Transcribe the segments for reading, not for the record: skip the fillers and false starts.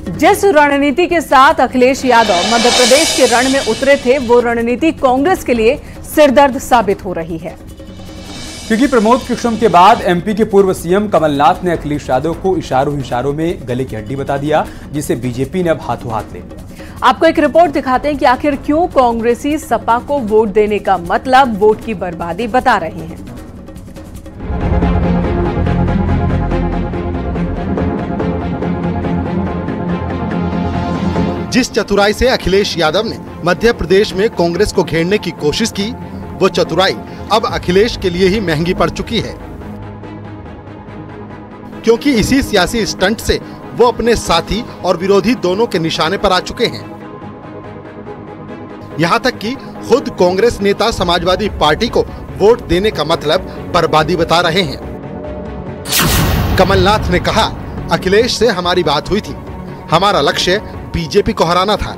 जिस रणनीति के साथ अखिलेश यादव मध्य प्रदेश के रण में उतरे थे, वो रणनीति कांग्रेस के लिए सिरदर्द साबित हो रही है। क्योंकि प्रमोद कृष्णम के बाद एमपी के पूर्व सीएम कमलनाथ ने अखिलेश यादव को इशारों में गले की हड्डी बता दिया, जिसे बीजेपी ने अब हाथों हाथ ले लिया। आपको एक रिपोर्ट दिखाते हैं कि आखिर क्यों कांग्रेसी सपा को वोट देने का मतलब वोट की बर्बादी बता रहे हैं। जिस चतुराई से अखिलेश यादव ने मध्य प्रदेश में कांग्रेस को घेरने की कोशिश की, वो चतुराई अब अखिलेश के लिए ही महंगी पड़ चुकी है, क्योंकि इसी सियासी स्टंट से वो अपने साथी और विरोधी दोनों के निशाने पर आ चुके हैं। यहाँ तक कि खुद कांग्रेस नेता समाजवादी पार्टी को वोट देने का मतलब बर्बादी बता रहे हैं। कमलनाथ ने कहा, अखिलेश से हमारी बात हुई थी, हमारा लक्ष्य बीजेपी को हराना था।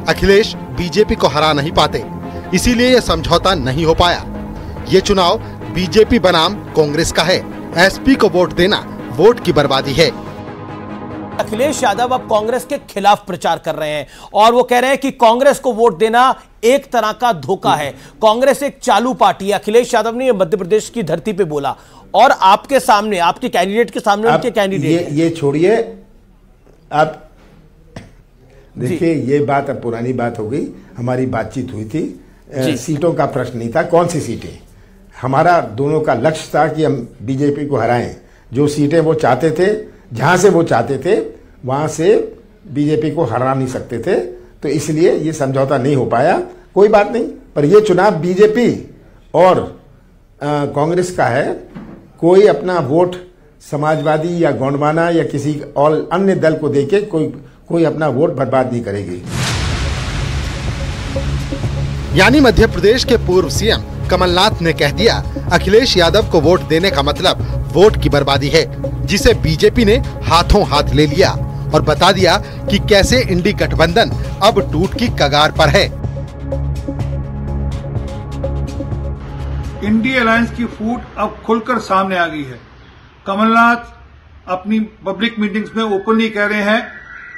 अखिलेश बीजेपी को हरा नहीं पाते, इसीलिए यह समझौता नहीं हो पाया। ये चुनाव बीजेपी बनाम कांग्रेस का है। एसपी को वोट देना वोट की बर्बादी है। अखिलेश यादव अब कांग्रेस के खिलाफ प्रचार कर रहे हैं और वो कह रहे हैं कि कांग्रेस को वोट देना एक तरह का धोखा है। कांग्रेस एक चालू पार्टी है। अखिलेश यादव ने मध्य प्रदेश की धरती पे बोला और आपके सामने, आपके कैंडिडेट के सामने उनके कैंडिडेट ये छोड़िए, आप देखिए, ये बात अब पुरानी बात हो गई। हमारी बातचीत हुई थी, सीटों का प्रश्न नहीं था, कौन सी सीटें। हमारा दोनों का लक्ष्य था कि हम बीजेपी को हराएं। जो सीटें वो चाहते थे, जहां से वो चाहते थे, वहां से बीजेपी को हरा नहीं सकते थे, तो इसलिए ये समझौता नहीं हो पाया। कोई बात नहीं, पर ये चुनाव बीजेपी और कांग्रेस का है। कोई अपना वोट समाजवादी या गोंडवाना या किसी और अन्य दल को देके कोई अपना वोट बर्बाद नहीं करेगी। यानी मध्य प्रदेश के पूर्व सीएम कमलनाथ ने कह दिया, अखिलेश यादव को वोट देने का मतलब वोट की बर्बादी है, जिसे बीजेपी ने हाथों हाथ ले लिया और बता दिया कि कैसे इंडी गठबंधन अब टूट की कगार पर है। इंडी अलायंस की फूट अब खुलकर सामने आ गई है। कमलनाथ अपनी पब्लिक मीटिंग्स में ओपनली कह रहे हैं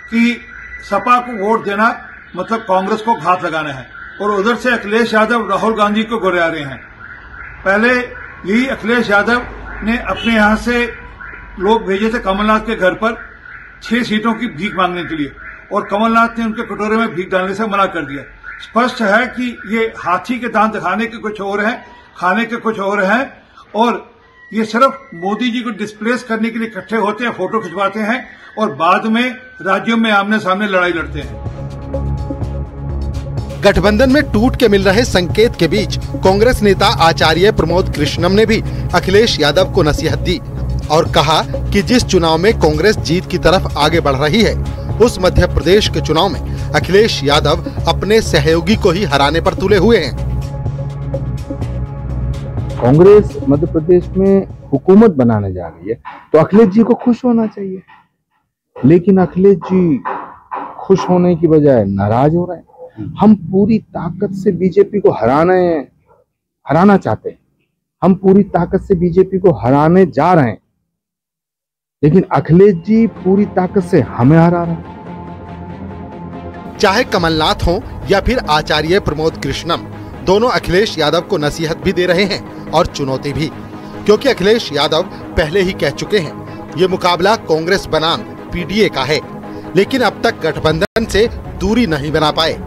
कि सपा को वोट देना मतलब कांग्रेस को घात लगाना है, और उधर से अखिलेश यादव राहुल गांधी को गुर्रा रहे हैं। पहले यही अखिलेश यादव ने अपने यहां से लोग भेजे थे कमलनाथ के घर पर 6 सीटों की भीख मांगने के लिए, और कमलनाथ ने उनके कटोरे में भीख डालने से मना कर दिया। स्पष्ट है कि ये हाथी के दांत दिखाने के कुछ और हैं, खाने के कुछ और हैं, और ये सिर्फ मोदी जी को डिस्प्लेस करने के लिए इकट्ठे होते हैं, फोटो खिंचवाते हैं और बाद में राज्यों में आमने सामने लड़ाई लड़ते हैं। गठबंधन में टूट के मिल रहे संकेत के बीच कांग्रेस नेता आचार्य प्रमोद कृष्णम ने भी अखिलेश यादव को नसीहत दी और कहा कि जिस चुनाव में कांग्रेस जीत की तरफ आगे बढ़ रही है, उस मध्य प्रदेश के चुनाव में अखिलेश यादव अपने सहयोगी को ही हराने पर तुले हुए हैं। कांग्रेस मध्य प्रदेश में हुकूमत बनाने जा रही है, तो अखिलेश जी को खुश होना चाहिए, लेकिन अखिलेश जी खुश होने की बजाय नाराज हो रहे हैं। हम पूरी ताकत से बीजेपी को हराना चाहते हैं, हम पूरी ताकत से बीजेपी को हराने जा रहे हैं, लेकिन अखिलेश जी पूरी ताकत से हमें हरा रहे हैं। चाहे कमलनाथ हो या फिर आचार्य प्रमोद कृष्णम, दोनों अखिलेश यादव को नसीहत भी दे रहे हैं और चुनौती भी, क्योंकि अखिलेश यादव पहले ही कह चुके हैं, ये मुकाबला कांग्रेस बनाम पीडीए का है, लेकिन अब तक गठबंधन से दूरी नहीं बना पाए।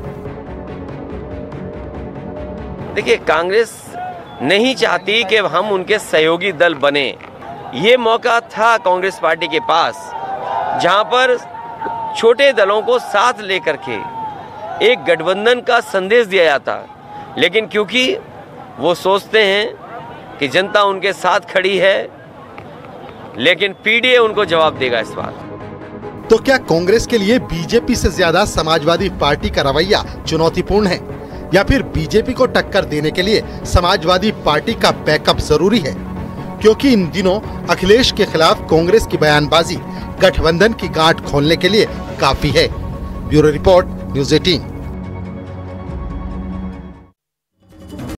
देखिए, कांग्रेस नहीं चाहती कि हम उनके सहयोगी दल बने। ये मौका था कांग्रेस पार्टी के पास, जहां पर छोटे दलों को साथ लेकर के एक गठबंधन का संदेश दिया जाता, लेकिन क्योंकि वो सोचते हैं कि जनता उनके साथ खड़ी है, लेकिन पीडीए उनको जवाब देगा इस बार। तो क्या कांग्रेस के लिए बीजेपी से ज्यादा समाजवादी पार्टी का रवैया चुनौतीपूर्ण है, या फिर बीजेपी को टक्कर देने के लिए समाजवादी पार्टी का बैकअप जरूरी है? क्योंकि इन दिनों अखिलेश के खिलाफ कांग्रेस की बयानबाजी गठबंधन की गांठ खोलने के लिए काफी है। Bureau report, news 18।